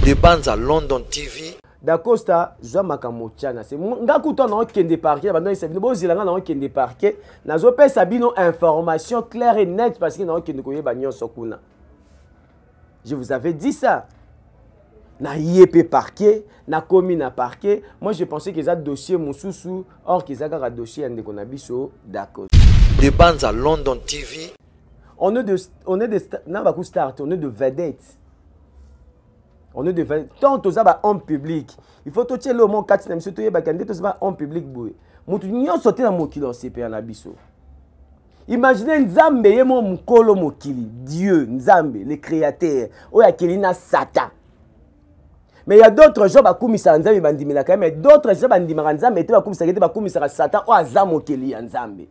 Des bandes à London TV. Dacosta, je makambo tchana. C'est nga kuto na okende parquet, bando isabino bozilanga na okende parquet, nazo pe sabino information claire et nette parce que na okende koyeba nyonso kuna. Je vous avais dit ça. Na yépé parquet, na commis na parquet. Moi je pensais que ça dossier mususu, or qu'ils a un dossier ande konabiso d'accord. Des bandes à London TV. On est de start, on est de vedettes. On est de vedettes. Tant aux aba en public. Il faut tout le monde 4 na surtout yeba kande tous ba en public boy. Mutu nyo sauter na mokilo CP na biso. Imaginez Nzambe yemo mukolo mokili, Dieu, Nzambe, le créateur. Oya kelina Satan. Mais il y a d'autres gens qui ont Nzambe bandimela quand même, d'autres gens bandimela Nzambe et bakumisa Satan o azamo keli Nzambe.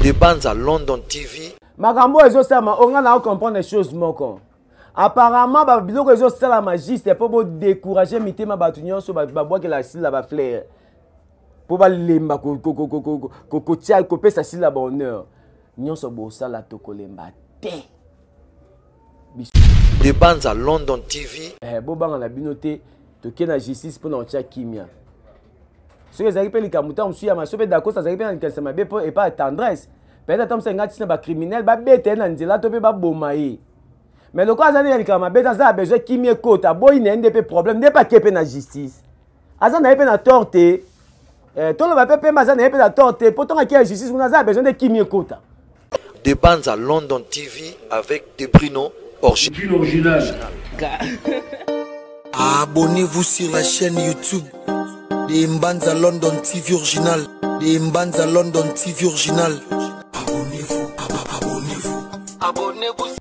Des bandes à London TV. Makambo ezo sama on a comprendre les choses moko. Apparemment ba biloko ezo sala magiste pour décourager mitema batu nyonso ba bois que la sila ba fleur. Pour ba lemba ko tia ko pesa sila ba honneur. Nyonso bo sala tokolemba te. Des bandes à London TV. Bobanga na binoté toke na justice pour na tia kimia. Ce que ça appelle kamuta msuya masobe Dacosta ça appelle que ça m'a bien et pas tendresse. Peut-être que c'est un criminel, ba bête na nzela to pe ba bomaye. Mais le cas azali ka ma bête ça a besoin kimia kota boy na ndep problème n'est pas kepe na justice. Aza na pe na torte. To le ba pe ma za na pe na torte, pourtant que la justice on a besoin de kimia kota. Des bandes à London TV avec des Bruno original. Abonnez-vous sur la chaîne YouTube des Mbanza London TV original. Des Mbanza London TV original. Abonnez-vous, abonnez-vous.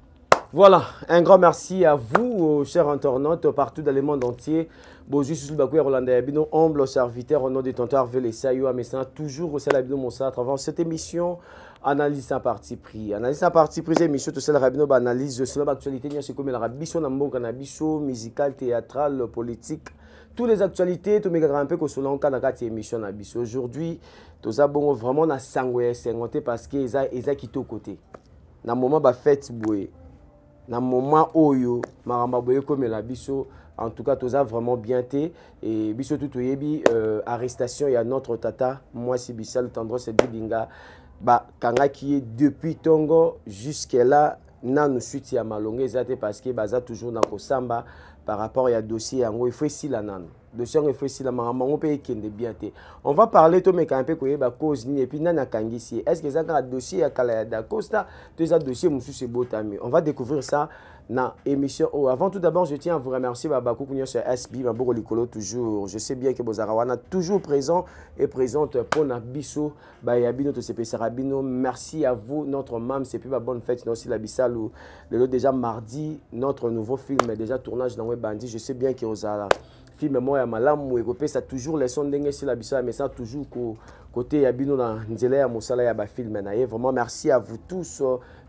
Voilà, un grand merci à vous, chers internautes, partout dans le monde entier. Bonjour, je suis Roland Yabino, humble serviteur au nom de Tonton Harvey Sayo Amessana, toujours au Salabino Monsa à travers cette émission. Analyse à parti pris. Analyse à parti pris, émission tout seul rabino analyse sur l'actualité, c'est comme la rabisso nambo cannabisio musical, théâtral, politique, toutes les actualités, tout mes grands peu que sur l'encadrement émission nabisso. Aujourd'hui, tous abons vraiment na sangoué sengoté parce que ils quitté au côté. Na moment ba fête boué. Na moment oyo maramba boye comme la bisso. En tout cas, tous a vraiment bien été. Et bisso tout yebi arrestation il y a notre tata moi si Bissal tendresse dibinga. Bah, kanga qui est depuis Tongo jusqu'à là, nous suite à malongé parce que baza toujours na kosamba par rapport à dossier il faut ici la nan. Dossier il faut ici la maman on peut kende bien té. On va parler to me campé ko yeba cause ni et puis nana kangisi. Est-ce que ça un dossier à Kala Dacosta, deux dossier monsieur c'est botami. On va découvrir ça dans émission. Oh, avant tout d'abord, je tiens à vous remercier Babakou Kounio sur SB Maboko Likolo toujours. Je sais bien que Bozarawana toujours présent et présente pour Nabiso Bayabino to CP Sarabino. Merci à vous notre mam c'est plus ma bonne fête aussi la Bissalou. Le déjà mardi notre nouveau film est déjà tournage dans Web Bandit. Je sais bien que Ozara film moi ya malamu et ça toujours les sons dengue sur la Bissau mais ça toujours côté Yabino dans Nzela ya Mosala ya ba film na vraiment merci à vous tous.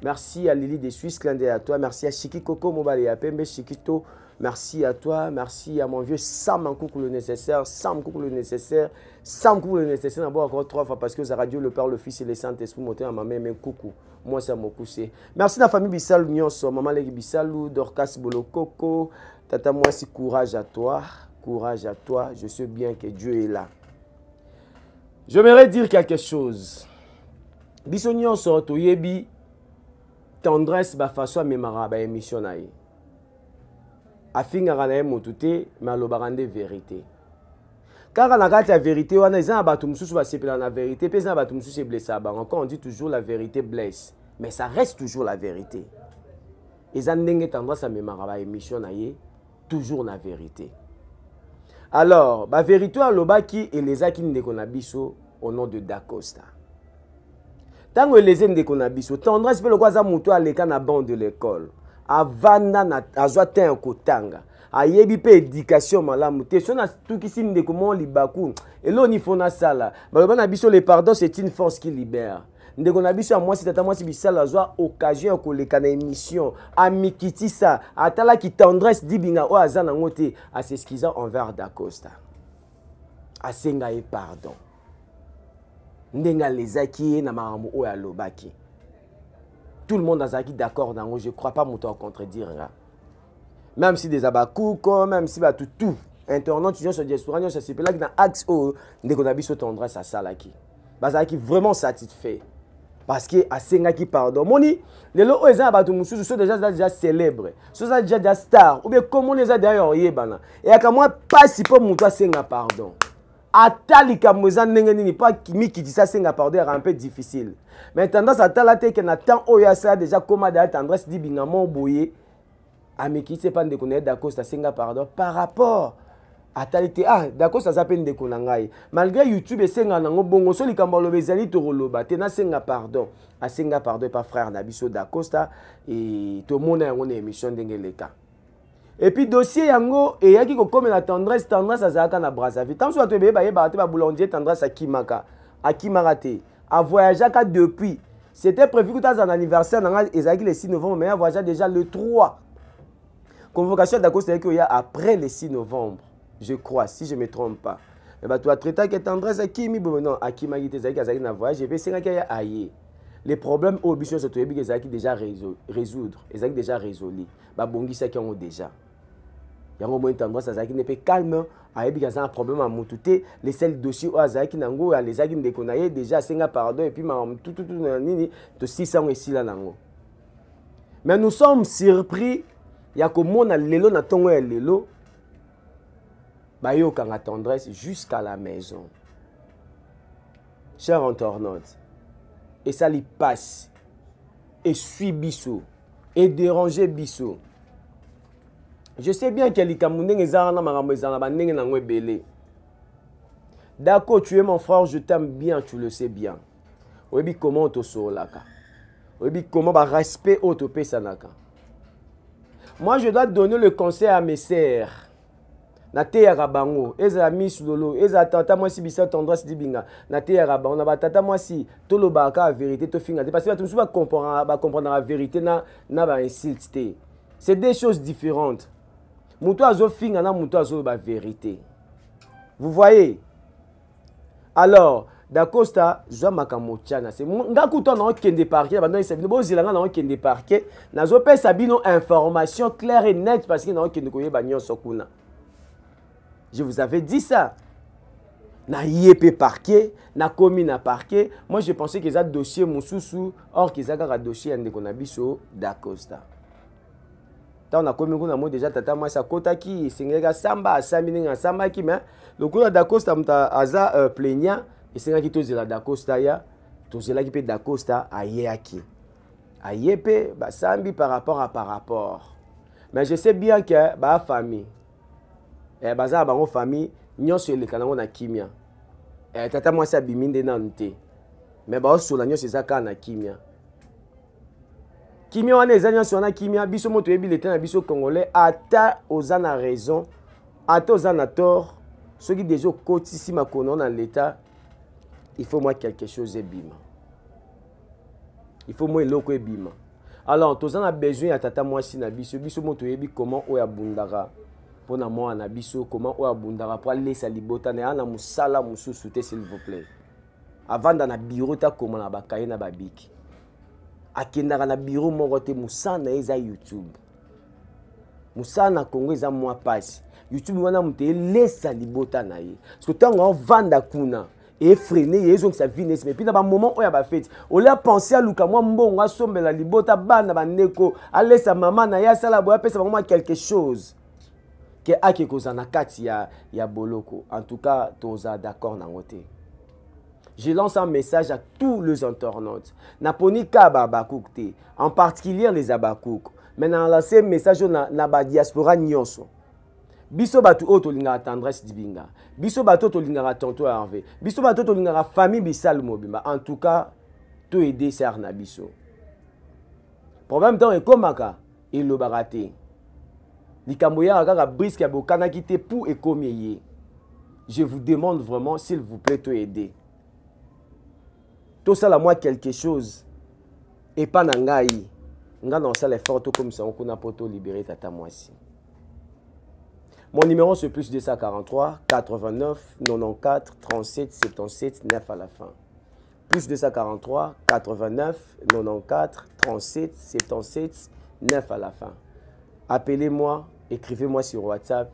Merci à Lily des Suisses, clin d'œil à toi. Merci à Chiki Coco Mobile et à Pembe Chikito. Merci à toi. Merci à mon vieux Sam Coucou le nécessaire. Sam Coucou le nécessaire. Sam Coucou le nécessaire. D'abord encore 3 fois parce que la radio, le Père, le Fils et le Saint-Esprit monté à ma mère. Mais coucou. Moi, c'est mon coussé. Merci à la famille Bissal Nyonso. Maman Légui Bissalou, Dorcas Bolo Coco. Tata, moi, c'est courage à toi. Courage à toi. Je sais bien que Dieu est là. J'aimerais dire quelque chose. Biso Nyonso, Toyebi. Tendresse ba façon memara ba émission na ye afinga kana motute malobarande vérité car na kati ya vérité wana ezana bato mususu ba sepela na vérité pe ezana bato mususu blessa ba encore on dit toujours la vérité blesse mais ça reste toujours la vérité ezana ndenge tendresse à memara ba émission na ye toujours na vérité alors ba vérité alobaki elezaki ndeko na biso au nom de Dacosta. Tango les ndeko na biso tendresse pe lokwa za muto aleka na banc de l'école avanda na azwa ten kotanga ayebi pe éducation malamu te sona tukisi ndeko mo libaku elo ni fona sala baloba na biso le pardon c'est une force qui libère ndeko na biso moi si tata moi si bisala azwa occasion ko leka na émission amikiti ça atala ki tendresse dibinga o azana ngote a s'excuser envers Dacosta asenga et pardon ndenga lezaki na marambo oya lobaki. Tout le monde a zaki d'accord dans je crois pas muto contredire. Même si des abakouko, même si tout. Internaute, tu sur diaspora, ça c'est là que dans axe où on a biso tendresse à ça là qui. Parce qui vraiment satisfait. Parce que à senga qui pardon. Moni, les lots ils ont battu mususu sont déjà célèbres. Sont déjà stars ou bien comment les a d'ailleurs yebana. Et à moi pas si pour muto senga pardon. Atali kamoza ndenge nini pas kimi qui dit ça senga pardon est un peu difficile. Mais tendance à talate que na temps oya ça déjà comment d'ailleurs tendresse dit bingamo boyer. Ameki c'est pas de connaître d'accord ça senga pardon par rapport atalité d'accord ça s'appelle de konangai malgré YouTube et senga nango bongo so likambo lobezali to roloba tena senga pardon a senga pardon pas frère Nabiso d'Acosta et tout le monde a une émission d'engeleka et puis dossier yango et yaki ko comme la tendresse azaka na Brazzaville tant soit to be ba boulanger tendresse à Kimarate a voyagé depuis c'était prévu que dans un anniversaire ezaki le 6 novembre mais a voyagé déjà le 3 convocation d'Acosta qu'il y a après le 6 novembre. Je crois, si je ne me trompe pas. Mais bah, tu as traité que tendresse à Kimi, non, à Kimi, qui est un voyage, et puis c'est qu'il y a aïe. Les problèmes au bichon se trouvent déjà résoudre, ils ont déjà résolu. Bah, bon, ça qui ont déjà. Il y a un moment tendresse à Zaki n'est pas calme, à y a un problème à moutouté, les seuls dossiers à Zaki Nango, à les Zaki de Konaye, déjà, c'est un pardon, et puis tout 600 et 6 là. Mais nous sommes surpris, il y a comme on a l'élo, na tongo et l'élo. Bayo kanga tendresse jusqu'à la maison. Cher internaute, et ça lui passe, et suit Bissot, et déranger Bissot. Je sais bien qu'il y a des Camerounais qui sont belé. D'accord, tu es mon frère, je t'aime bien, tu le sais bien. Oui, comment tu sors là? Oui, comment va respect au topé sanaka? Moi, je dois donner le conseil à mes sœurs. Nate ya rabango, eza Miss Lolo, eza tata moi si bisa tendresse dibinga. Nate ya rabango, na ba tata moi si tolo baka vérité to finga. Parce que tout va comprendre la vérité na ba insulte. C'est des choses différentes. Muto azo finga na muto azo ba vérité. Vous voyez? Alors, d'Acosta, je makambo tchana. C'est ngakuto na okende parquet, ba non c'est bino bozilanga na okende parquet. Na zo pe sabino information claire et nette parce que na okende koyeba nyonso kuna. Je vous avais dit ça. Na IEP parquet, na commune à parquet. Moi, je pensais qu'ils avaient dossier Moussoussou, or qu'ils avaient un dossier Ndekonabiso d'Acosta. Tant on a commis qu'on a mot déjà tata moi ça kotaki, singega samba, samininga samba qui mais le coup d'Acosta mta aza plaignant et singa qui tozela d'Acosta ya, tozela qui peut d'Acosta à Yaki. À IEP, bah sambi par rapport. Mais je sais bien que bah famille baza bango famille nyonso elekanango na kimia tata mwasi abiminde nanu te mais baosola nyonso eza kaka na kimia kimia wana eza nyonso wana kimia biso moto yebi leta na biso congolais ata oza na raison ata oza na tort soki déjà okotisi makono na leta il faut moi quelque chose ebima il faut moi eloko ebima alors toza na besoin ya tata mwasi na biso moto yebi comment oya bundaka pour na moi na biso comment o abundaka pour laisser libota na na musala mususu te s'il vous plaît avant dans na bureau ta comment na bakaye na babiki akendaka na bureau moko te musana eza YouTube musana Congo eza moi passe YouTube wana mute laisser libota na ye parce que tant on vanda kuna et freiner ils ont sa vie mais puis dans un moment où il y a ba fête on l'a pensé à luka moi mbongo asombela libota bana bandeko a laisser maman na ya sala boya pesa maman quelque chose que ake kozana kati ya boloko. En tout cas, toza d'accord na ngote. Je lance un message à tous les internautes. Naponi ka babakouk te, en particulier les abakouk. Maintenant lancer message na ba diaspora nyonso. Biso batu oto linga tendresse dibinga. Biso batu oto linga tonto Hervé. Biso batu oto linga famille bisal mobimba. En tout cas, tout aider ser na biso. Problème temps ekomaka ilo barate. Likamboya kaka brisque ya bokana kite pour ekomiye. Je vous demande vraiment s'il vous plaît de aider. Tout ça la moi quelque chose et pas nangai. Nga dans ça l'effort comme ça on a poto libérer tata mwasi. Mon numéro c'est plus 243 89 94 37 77 9 à la fin. Plus 243 89 94 37 77 9 à la fin. Appelez-moi écrivez-moi sur WhatsApp.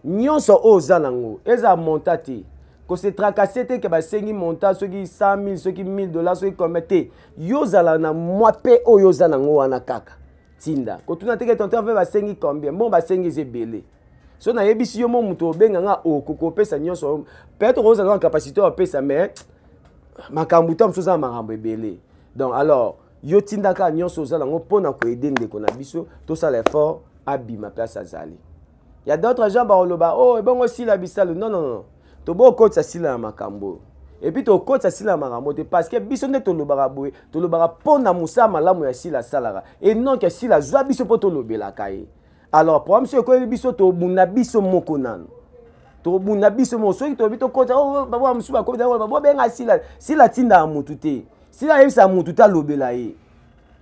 Nyonso oza nango, eza montate. Ko se tracasser te ke ba sengi monta soki 100 000, soki 1000 dollars, soki komete. Yozala na mwape o yoza nango wana kaka. Tinda. Ko tuna te ke tonte ba sengi combien? Bon ba sengi zebele. So na yebisi yo mo muto benga nga o koko pesa nyonso. Peut-être oza na capacité o pesa mais makambu tam soza makambo ebele. Donc alors yo tinda ka nyonso oza nango pona ko aider ndeko na biso, to sala effort abima place azali. Il y a d'autres gens qui oh, bon aussi la bisalo. Non, non, non. Tu as beau ça si la makambo. Et puis tu as ça si la makambo. Parce que bisonne to lo baraboué. Tu lo barapon na moussa malamu ya si la salara. Et non que si la joie biso poto lo bela kaye. Alors, pour monsieur ko biso to buna biso mokonan. To buna biso mo so ki to bito kota oh baba msuba ko baba benga si la tinda amutute. Si la yebisa amututa lo bela ye.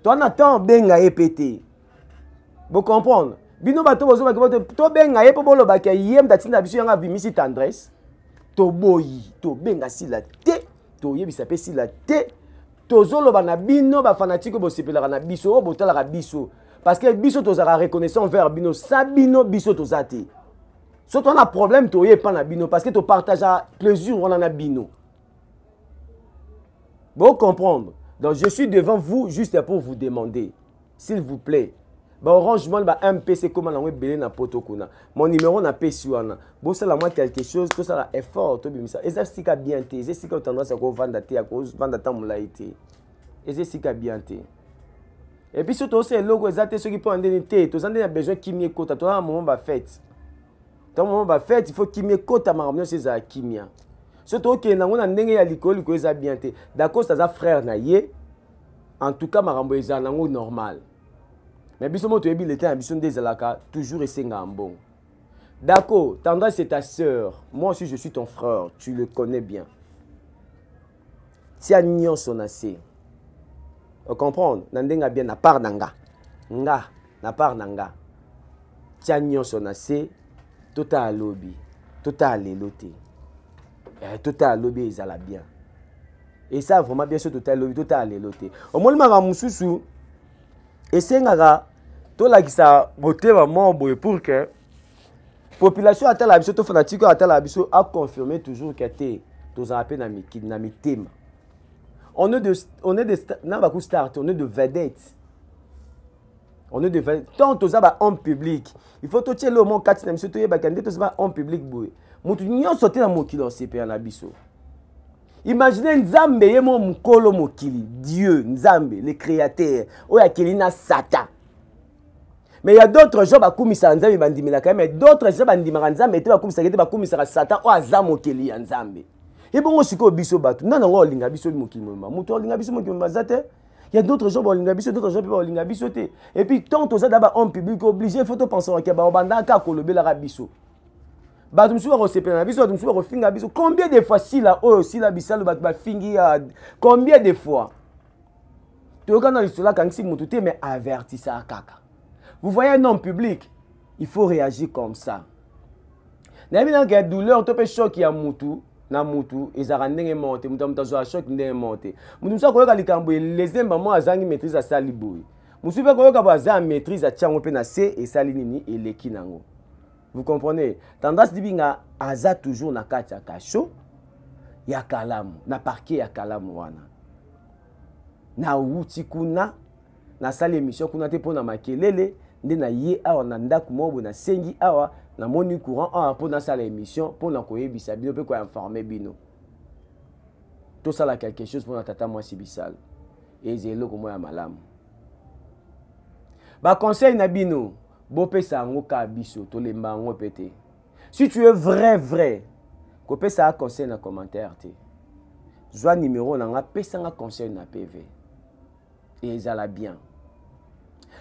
To na temps benga epete. Vous comprenez? Bino bato bozo ba to benga ye po bolo ba ke yem tatina biso yanga bimisi tendresse to boyi to benga sila te to yebisa pe sila te to zolo bana bino ba fanatique bo sepelaka na biso o botala biso parce que biso to za reconnaissance envers bino sabino biso to zate so to na problème to ye pa na bino parce que to partage plaisir on en a bino. Vous comprendre? Donc je suis devant vous juste pour vous demander s'il vous plaît. Orange Money ba MPC comment on belé na poto kuna. Mon numéro na PC wana. Bo ça la moi quelque chose, tout ça la effort to bimisa. Eza sika bien té, eza sika tendance à ko vendre té à cause vendre tant moula été. Eza sika bien té. Et puis surtout c'est logo exacté ceux qui peut indemnité, tous en a besoin kimia kota, toi un moment ba fête. Ton moment ba fête, il faut kimia kota maramno c'est za kimia. Surtout que na ngona ndenge ya likoli ko eza bien té. D'accord ça za frère na yé. En tout cas marambo eza nango normal. Mais biso moto ebi l'état ambition des alaka toujours esenga bon. D'accord, Tandra c'est ta sœur. Moi aussi je suis ton frère, tu le connais bien. Si agnon son assez. Vous comprenez? Nandenga bien na part nanga. Nga na part nanga. Si agnon son assez, total lobby, total leloté. Total lobby ezala bien. Et ça vraiment bien sûr total lobby, total leloté. Au moins mara mususu esengaka to la kisa botema mombo pour que population atala la biso to fanatique atala la biso a confirmé toujours que té to za appel na mitema. On est de na ba ku start, on est de vedettes. On est de vedettes. Tant to za ba en public. Il faut to tchelo mon 4 na biso to yeba kande to za ba en public boy. Mutu nyo sauter na mokilo CP na biso. Imaginez Nzambe ye mo mukolo mokili, Dieu, Nzambe, le créateur, oya kelina Satan. Mais il y a d'autres gens qui ont Nzambe bandimela quand même, d'autres gens bandimela Nzambe et bakumisa Satan o azamo keli Nzambe. Et bon osiko biso batu, non non linga biso mokili mama, muto linga biso mokili mama zate. Il y a d'autres gens qui linga biso, d'autres gens qui linga biso te. Et puis tant aux d'abord en public obligé, il faut penser que ba banda ka kolobe la biso. Combien de fois si la si la bisalo ba fingi combien de fois tu regardes dans l'histoire quand si mututé mais averti ça kaka. Vous voyez un homme public, il faut réagir comme ça. Na bien que douleur to pe choc ya mutu na mutu ezara ndenge monte mutu zo choc ndenge monte. Mutu so ko yoka likambo les maman azangi maîtrise à saliboy. Mutu pe ko yoka ba za maîtrise à tiango pe na C et salinini et leki nango. Vous comprenez? Tendance dibinga aza toujours na kati ya kasho ya kalamu, na parquet ya kalamu wana. Na wuti kuna na sali émission kuna te pona makelele nde na ye awa na ndaku mobo na sengi awa na moni courant awa pona sala émission pona koyebisa bino pe ko informer bino. Tout ça là quelque chose pona tata moi sibisal. Et zelo ko moya malamu. Ba conseil na bino bopesa ngo ka biso to lemba ngo pété. Si tu es vrai, kopesa un conseil dans commentaire te. Joa numéro na nga pesa nga conseil na PV. Et ça la bien.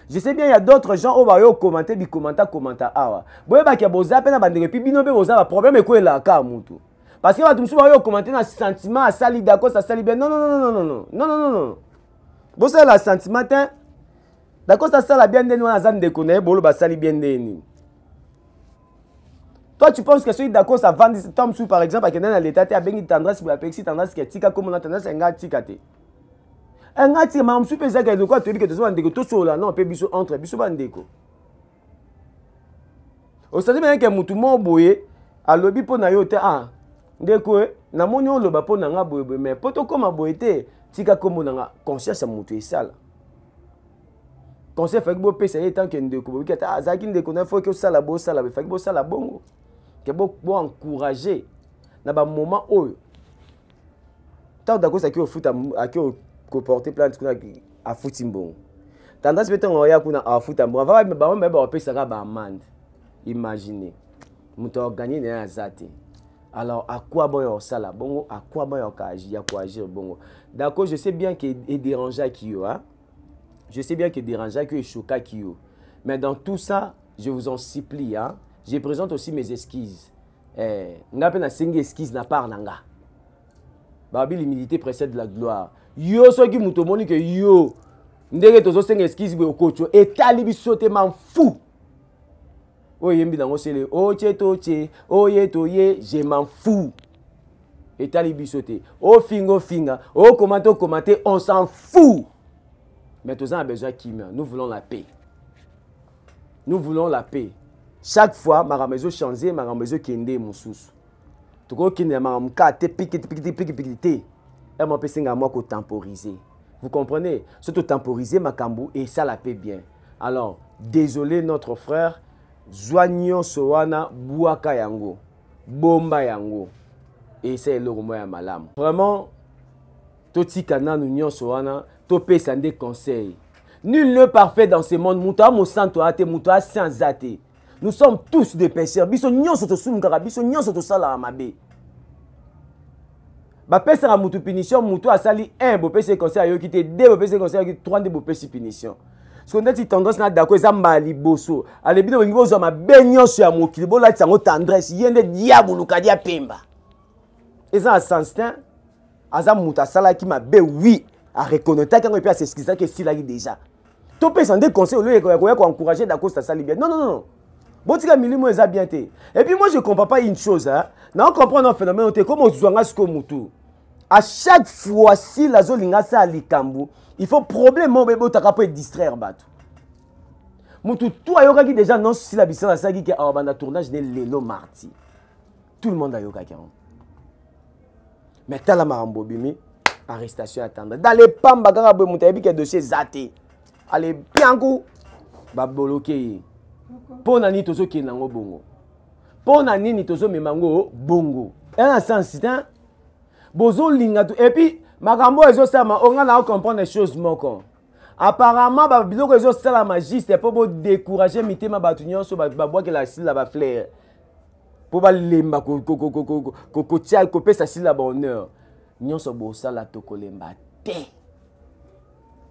Je sais bien il y a d'autres gens au ba yo commenter bi commenter awa. Boye ba ke boza pe na bandeke pi bino pe boza ba problème ko la ka mutu. Parce que ba tumsu ba yo commenter na sentiment sali d'accord ça sali bien. Non. Boza la sentiment te. D'accord, ça sert la bien de nous à Zan de connaître, bolo basali bien de. Toi, tu penses que celui d'accord, ça vend Tom Sou par exemple, avec un l'état, tu as bien une tendresse pour la pexi, tendresse qui est tika comme on a tendance à un gars tikate. Un gars tika, mais on sait pas que de quoi tu dis que tu vas en déco, tout sur là, non, on peut biso entre biso bandeko. osali bien que mutu mo boye alobi po na yo te ah ndeko na moni oloba po na nga boye mais poto koma boye te tika komo na nga conscience mutu esala conseil faki bo pesa ye tant que ndeko bo ki ata azaki ndeko na faut que osala bo sala faki bo sala bongo que bo encourager na ba moment oyo tant d'accord ça qui au foot à qui au porter plainte kuna a foot mbongo tendance peut on ya kuna a foot mbongo va ba pesa ka ba amende imaginez muto organiser na azate alors à quoi bon yo sala bongo à quoi bon yo ka agir bongo d'accord je sais bien que est dérangeant qui yo hein je sais bien que dérangeant que choquant qui yo mais dans tout ça je vous en supplie hein je présente aussi mes excuses nga pe na sengi excuse na part nanga babi l'humilité précède la gloire yo soki muto moni que yo ndenge tozo sengi excuse bo kocho etali biso te man fou oyembi dango sele oche toche oye toye je m'en fous etali biso te o finga o commenter on s'en fout mais tous a besoin kimia nous voulons la paix chaque fois ma maison changer ma maison kende mususu toko kende ma mkate pique et mon pesinga moi ko temporiser vous comprenez surtout temporiser makambu et ça la paix bien alors désolé notre frère Zwanyo sowana buaka yango bomba yango et c'est le moya malam vraiment totika na union sowana to pesa des conseils nul n'est parfait dans ce monde muta mo santo ate muta sans ate nous sommes tous des pécheurs biso nyonso to sumkara biso nyonso to sala mabe ba pesa ra mutu punition mutu asali 1 bo pesa conseil ayo kité 2 bo pesa conseil ayo 3 bo pesa punition. Parce qu'on a dit tendance na d'accord ça mali bosso. Ale bino ngo zo ma benyo sur mokili bo la tsango tendresse yende diable lukadia pemba. Et ça instinct aza muta sala ki ma be oui à reconnaître quand on peut s'excuser que si là déjà. To pesa des conseils au lieu ko encourager d'accord ça sali bien. Non. Botika milimo eza bien té. Et puis moi je comprends pas une chose hein. Non comprendre un phénomène té comme ozwanga siko mutu. À chaque fois si la zolinga sa alikambu il faut problème mon bébé ta peut distraire bato. Mutu tout ayoka qui déjà non si la bisala sa qui a banda tournage de lelo mardi. Tout le monde ayoka qui. Mais tala marambo bimi arrestation attendre. Dans les pamba kaka bo mutu que dossier zaté. Allez bien coup ba bloquer. Pona ni tozo ki nango bongo. Pona ni tozo memango bongo. Un sens hein. Bozo linga et puis makambo ezo sama on a comprendre les choses moko. Apparemment ba biloko ezo sala magiste pour bo décourager mitema batu nyonso ba bois que la sila ba flair. Pour ba lemba ko tia ko pesa sila ba honneur. Nyonso bo sala to kolemba te.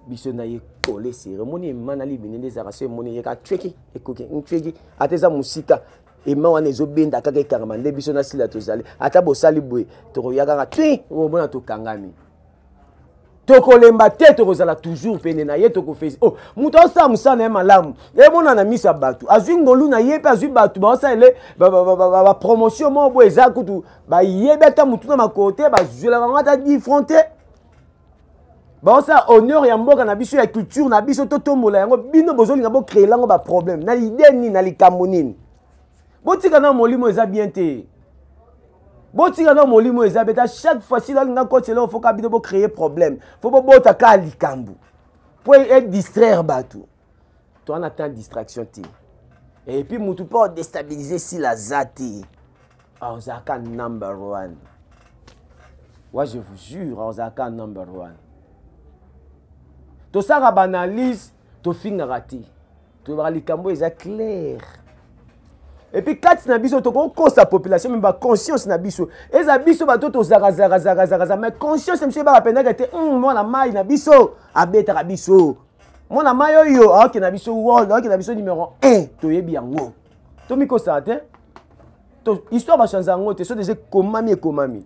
Biso na ye collé cérémonie manali binende za raso moni ye ka tweki ekoki tweki ateza musika et ma wana ezobenda kaka karamande biso na sila tozali ata bo sali boy to ya kaka twi o bona to kangami to kolemba te to kozala toujours pene na ye to ko fezi oh muto sa musana malamu e mona na misa batu azwi ngolu na ye pe azwi batu ba sa ele ba promotion mo bo ezakutu ba yebe ta mutu na makote ba zwela ngata difronter. Bon ça honneur ya mboka na biso ya culture na biso to tombola yango bino bozolinga bo créer lango ba problème na idée ni na likambo nini botika na molimo eza bien te botika na molimo eza beta chaque fois si la linga côté là faut ka bino bo créer problème faut bo bota ka likambo pour être distraire batou toi on attend distraction te et puis mutu pour déstabiliser si la zati Ozaka number 1 moi je vous jure Ozaka number 1. To ça banalise, to finira ti. To va likambo est clair. Et puis quand na biso to ko sa population même ba conscience na biso. Et za biso ba to zara mais conscience monsieur ba pena que moi na mai na biso abeta ka biso. Moi na mai yo ok na biso world ok na biso numéro 1 to yebi yango. To mi ko sa te. To histoire ba changer yango te so déjà komami.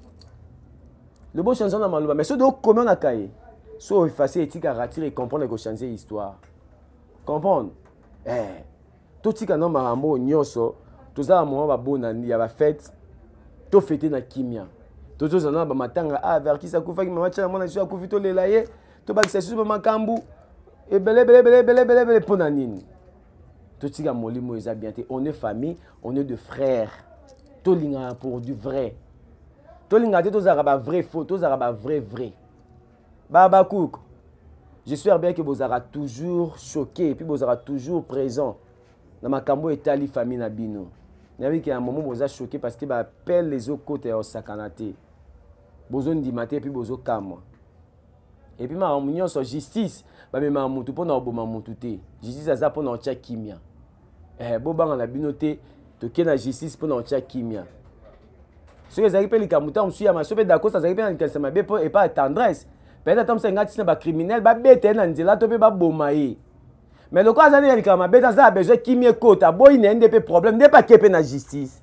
Le beau changer na maloba mais so do comment na kai. So effacer éthique à retirer et comprendre que changer histoire. Comprendre? Tout tika non marambo nyonso, tout ça moment ba bona il y a ba fête, tout fêter na kimia. Tout ça na ba matanga vers qui ça kufa ki mama tcha mona sur kufi to lelaye, to ba ça sur makambu et belé pona nini. Tout tika molimo eza bien te. On est famille, on est de frères. Tolinga pour du vrai. Tolinga te tozara ba vrai faux, tozara ba vrai vrai. Baba Kouk. J'espère bien que vous serez toujours choqué et puis vous serez toujours présent. Dans ma cambo etali famille na bino. N'avez qu'à un moment vous êtes choqué parce que bah appelle les autres côtés au sakanate. Bozo ndimate puis bozo kamwa. Et puis ma réunion sur justice, bah mais ma mutu pour na oboma mutu te. Justice aza pour na tia kimia. Bo banga na bino te to ke na justice pour na tia kimia. Ce que ça les kamuta on suit à ma sope d'accord ça arrive en quelque mabe et pas tendresse. Peut-être que c'est un criminel, ba bête na nzela to pe ba bomaye. Mais le cas azali ka mabe ça a besoin kimie kota boy ne ndep problème n'est pas kepe na justice.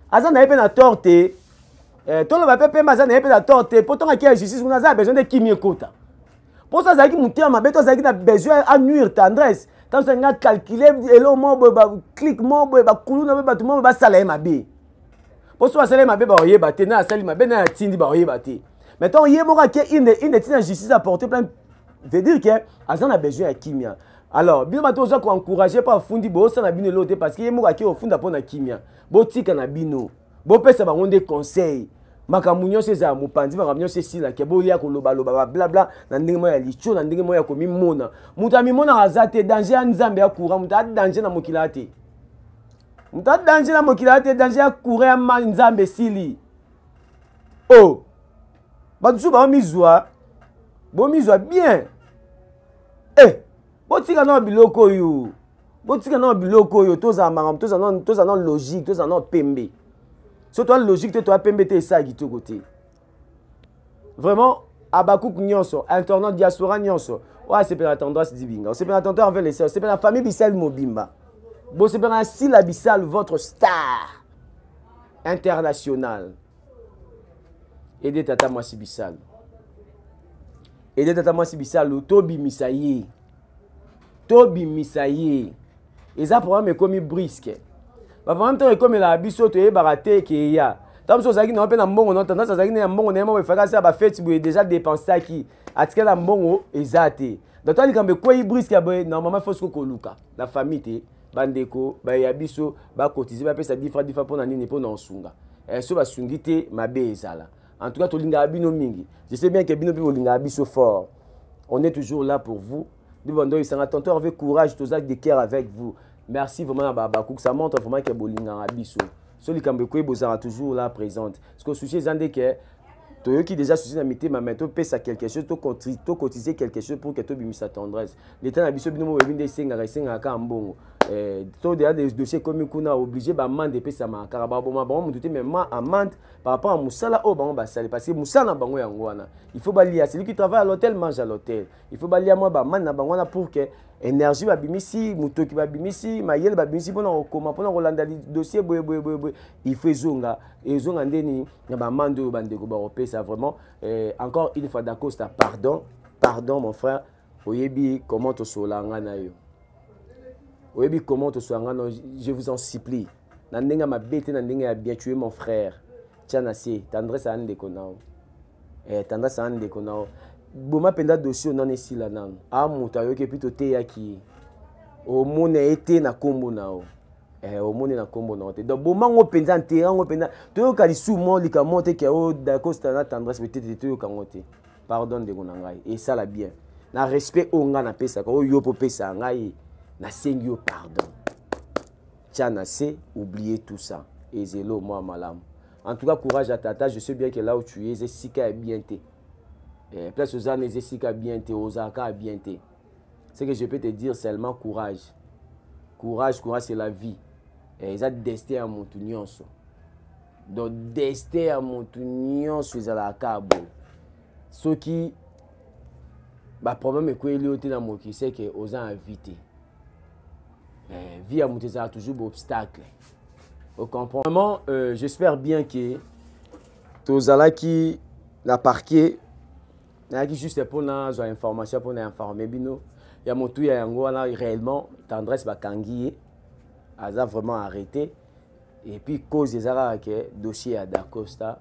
Aza na pe na torte. To le ba pe ma za na pe na torte, pourtant que justice on a besoin de kimie kota. Pour ça ça qui monter mabe to ça qui a besoin à nuire tendresse. Tant ça nga calculer elo mo ba click mo ba kulu na ba tout mo ba sala mabe. Pour ça sala mabe ba oyeba te na sala mabe na tindi ba oyeba te. Maintenant, il y a une justice à porter plein. Veut dire que Azan a besoin de kimia. Alors, bien maintenant, on va encourager par fundi bo ça na bino l'autre parce qu'il y a moka qui au fond d'apprendre la kimia. Bo tika na bino. Bo pesa ba des conseils. Makamunyo c'est ça, mupandi makamunyo c'est si là que bo lia ko loba loba bla bla na ndenge mo ya licho na ndenge mo ya ko mimona. Muta mimona azate danger ya nzambe ya courant, muta danger na mokilate. Muta danger na mokilate, danger ya courant ya nzambe sili. Oh. Badoussou ba mizwa bien. Botika na biloko yo. Botika na biloko yo toza maram, toza non logique, toza non pembe. So toi logique toi pembe te ça qui to côté. Vraiment Abakouk nyonso, internaute diaspora nyonso. Ouais, c'est pour la tendresse divine. C'est pour la tendresse envers les sœurs, c'est pour la famille Bissal Mobimba. Bon c'est pour la Sila Bissal votre star international. Aidez Tata Mwasi Bissal. Aidez Tata Mwasi Bissal. Tobi Misaye. Tobi Misaye. Et ça pour moi comme brisque. Bah pour moi comme la biso to e baraté qui ya. Tam so zaki na pe na mbongo na tendance zaki na mbongo na mo faka ça ba fête bu déjà dépenser qui atika na mbongo ezate. Donc toi likambe ko i brisque ya boy normalement faut ko luka. La famille te bandeko ba ya biso ba cotiser ba pesa 10 francs pour na nini pour na sunga. So ba sungite mabe ezala. En tout cas, Tolinga Abino Mingi. Je sais bien que Bino Tolinga Abiso fort. On est toujours là pour vous. Nous avons un attenteur avec courage, tous actes de cœur avec vous. Merci vraiment à Babakouk. Ça montre vraiment que Bolinga Abiso. Celui qui est toujours là présente. Parce que le souci, c'est que toi qui déjà souci d'amitié, mais tu pèses à quelque chose, tu cotiser quelque chose pour que tu aies sa tendresse. L'État Abiso Bino Webinde Senga Senga Kambongo. Tout des dossiers comme nous a obligé ba mande pe sama karababoma ba mo tout même amende par rapport à musala o ba sale parce que musala bango yango wana il faut balia celui qui travaille à l'hôtel mange à l'hôtel il faut balia moi ba man na bango wana pour que énergie ba bimisi muto ki ba bimisi mayele ba bimisi pona okoma pona kolanda dossier boye il faut zonga ndeni na ba mando bandeko ba opesa vraiment encore une fois d'Acosta pardon mon frère oyebi comment to solanga na yo. Oui, comment te sois, je vous en supplie. Nandenga ma bête, nandenga a bien tué mon frère. Tiens, assez, tendresse à un déconnant. Tendresse à un déconnant. Boma penda dossier non ici là nan. Ah mutayo ke plutôt te yaki. Au monde été na kombo nao. Au monde na kombo nao. Donc boma ngo penda terrain ngo penda. To ka lisu mo lika monte ke o d'Acosta na tendresse peut-être to ka ngote. Pardon de gonangai. Et ça la bien. Na respect onga na pesa ko yo po pesa ngai. Na sengyo pardon. Tiens, assez, oubliez tout ça. Et zélo, moi, malam. En tout cas, courage à Tata. Je sais bien que là où tu es, Zesika est bien té. Place aux années, Zesika bien té, Osaka est bien té. Ce que je peux te dire seulement courage. Courage, c'est la vie. Et ils ont destin à mon union. Donc, destin à mon union, c'est la cabo. Ce qui, le problème est que les c'est que aux gens invités. Vie à Mouteza a toujours des obstacles. Vous comprenez? Vraiment, j'espère bien que tous ceux qui la parqué, qui juste pour nous information pour nous informer, bino, il y a mon tout, il y a un réellement tendresse bakangié, a vraiment arrêté. Et puis cause des arabes que dossier à d'Acosta,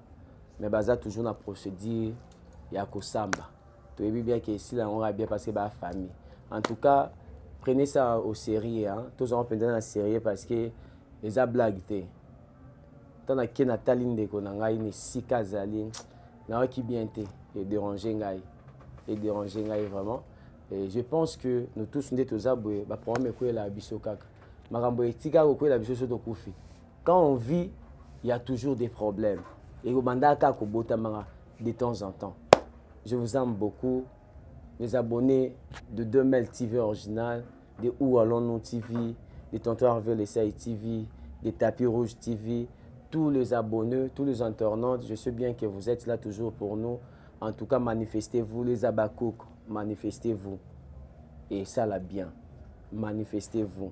mais baza toujours la procédure, il y a Kosamba. Tu vois bien que ici là on a bien passé par la famille. En tout cas. prenez ça au sérieux, hein. Tous en pendant la série parce que les a blagué. Tant que Nathalie ndeko na ngai ni sika zali na qui bien té et déranger ngai vraiment. Et je pense que nous tous nous tous aboué ba problème ko la biso kaka. Makambo etika ko la biso soto kufi. Quand on vit, il y a toujours des problèmes. Et au bandaka ko botamanga de temps en temps. Je vous aime beaucoup. Les abonnés de 2000 TV original, de Où Allons-nous TV, de Tonton Harvey Lesai TV, de Tapis Rouge TV, tous les abonnés, tous les internautes, je sais bien que vous êtes là toujours pour nous. En tout cas, manifestez-vous, les abakouk, manifestez-vous. Et ça l'a bien. Manifestez-vous.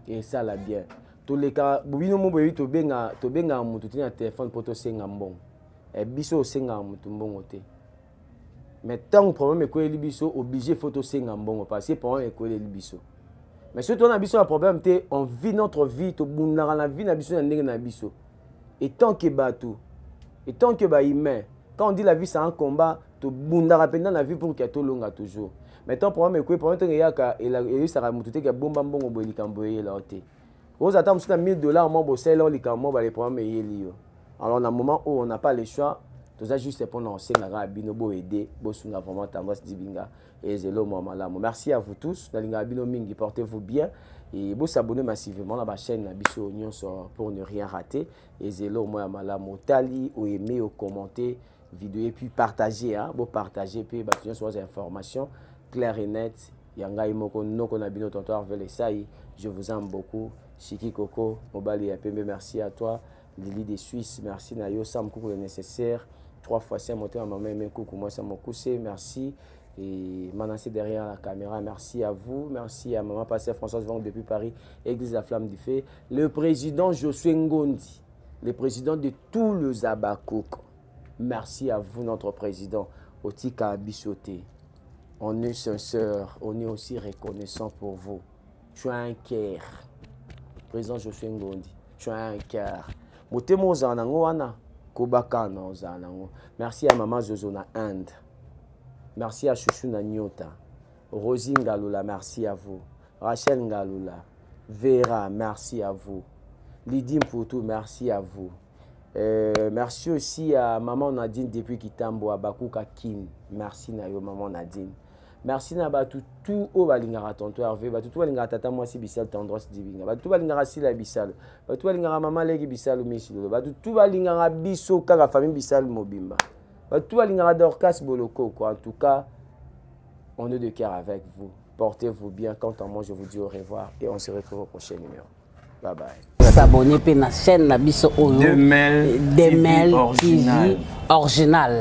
Et ça l'a bien. Tous les cas, bobino mo boyi to benga mutu tina téléphone poto senga mbong. E biso senga mutu mbongo te. Mais tant que problème est que les biso obligé photo senga mbongo parce que problème est que les biso. Mais surtout on a biso un problème té on vit notre vie to bundara la vie na biso na ndenge na biso. Et tant que batou et tant que ba humain quand on dit la vie c'est un combat to bundara pendant la vie pour que to longa toujours. Mais tant problème est que problème té yaka et ça ra mutu té ka bomba mbongo boyi kamboye la oté. Vous attendez sur $1000 moi bosser là les problèmes est lié. Alors dans un moment où on n'a pas le choix, tout ça juste pour nous enseigner bino bo aider bo sunga vraiment tendance dibinga et zelo malamu. Merci à vous tous. Dalinga bino mingi, portez-vous bien et vous s'abonnez massivement à ma chaîne Biso Oignon pour ne rien rater et zelo moi malamu tali ou aimer ou commenter vidéo et puis partager hein, bo partager puis battre sur les informations claires et nettes. Yanga imoko noko na bino tonton Harvey Lesai, je vous aime beaucoup. Chiki Coco, Mobali Apembe, merci à toi. Lily des Suisses, merci Nayo, Sam Coucou le nécessaire. 3 fois 5 moteur à ma main, coucou, moi ça m'a coussé, merci. Et Manassé derrière la caméra, merci à vous. Merci à maman Pasteur Françoise Vang depuis Paris, Église La Flamme du Feu. Le président Josué Ngondi, le président de tous les Abakouk. Merci à vous, notre président, Otika Abissoté. On est sincère, on est aussi reconnaissant pour vous. Tu as un cœur. Président Josué Ngondi, tu as un cœur. Merci à Maman Zozo na Inde. Merci à Chouchou na Nyota. Rosie Ngaloula, merci à vous. Rachel Ngaloula. Vera, merci à vous. Lydie Mpoutou, merci à vous. Merci aussi à Maman Nadine depuis Kitambo, à Bakouka Kim. Merci Nayo, Maman Nadine. Merci na batu tout au balingara tonto Hervé batu tout balingara tata moi si bisal tendresse dibinga batu balingara sila bisal batu balingara mama legi bisal misilo batu tout balingara biso kaka famille bisal mobimba batu balingara Dorcas Boloko quoi. En tout cas on est de cœur avec vous, portez-vous bien. Quant à moi je vous dis au revoir et on se retrouve au prochain numéro. Bye bye. S'abonner à la chaîne Biso Oignon 2000 TV original.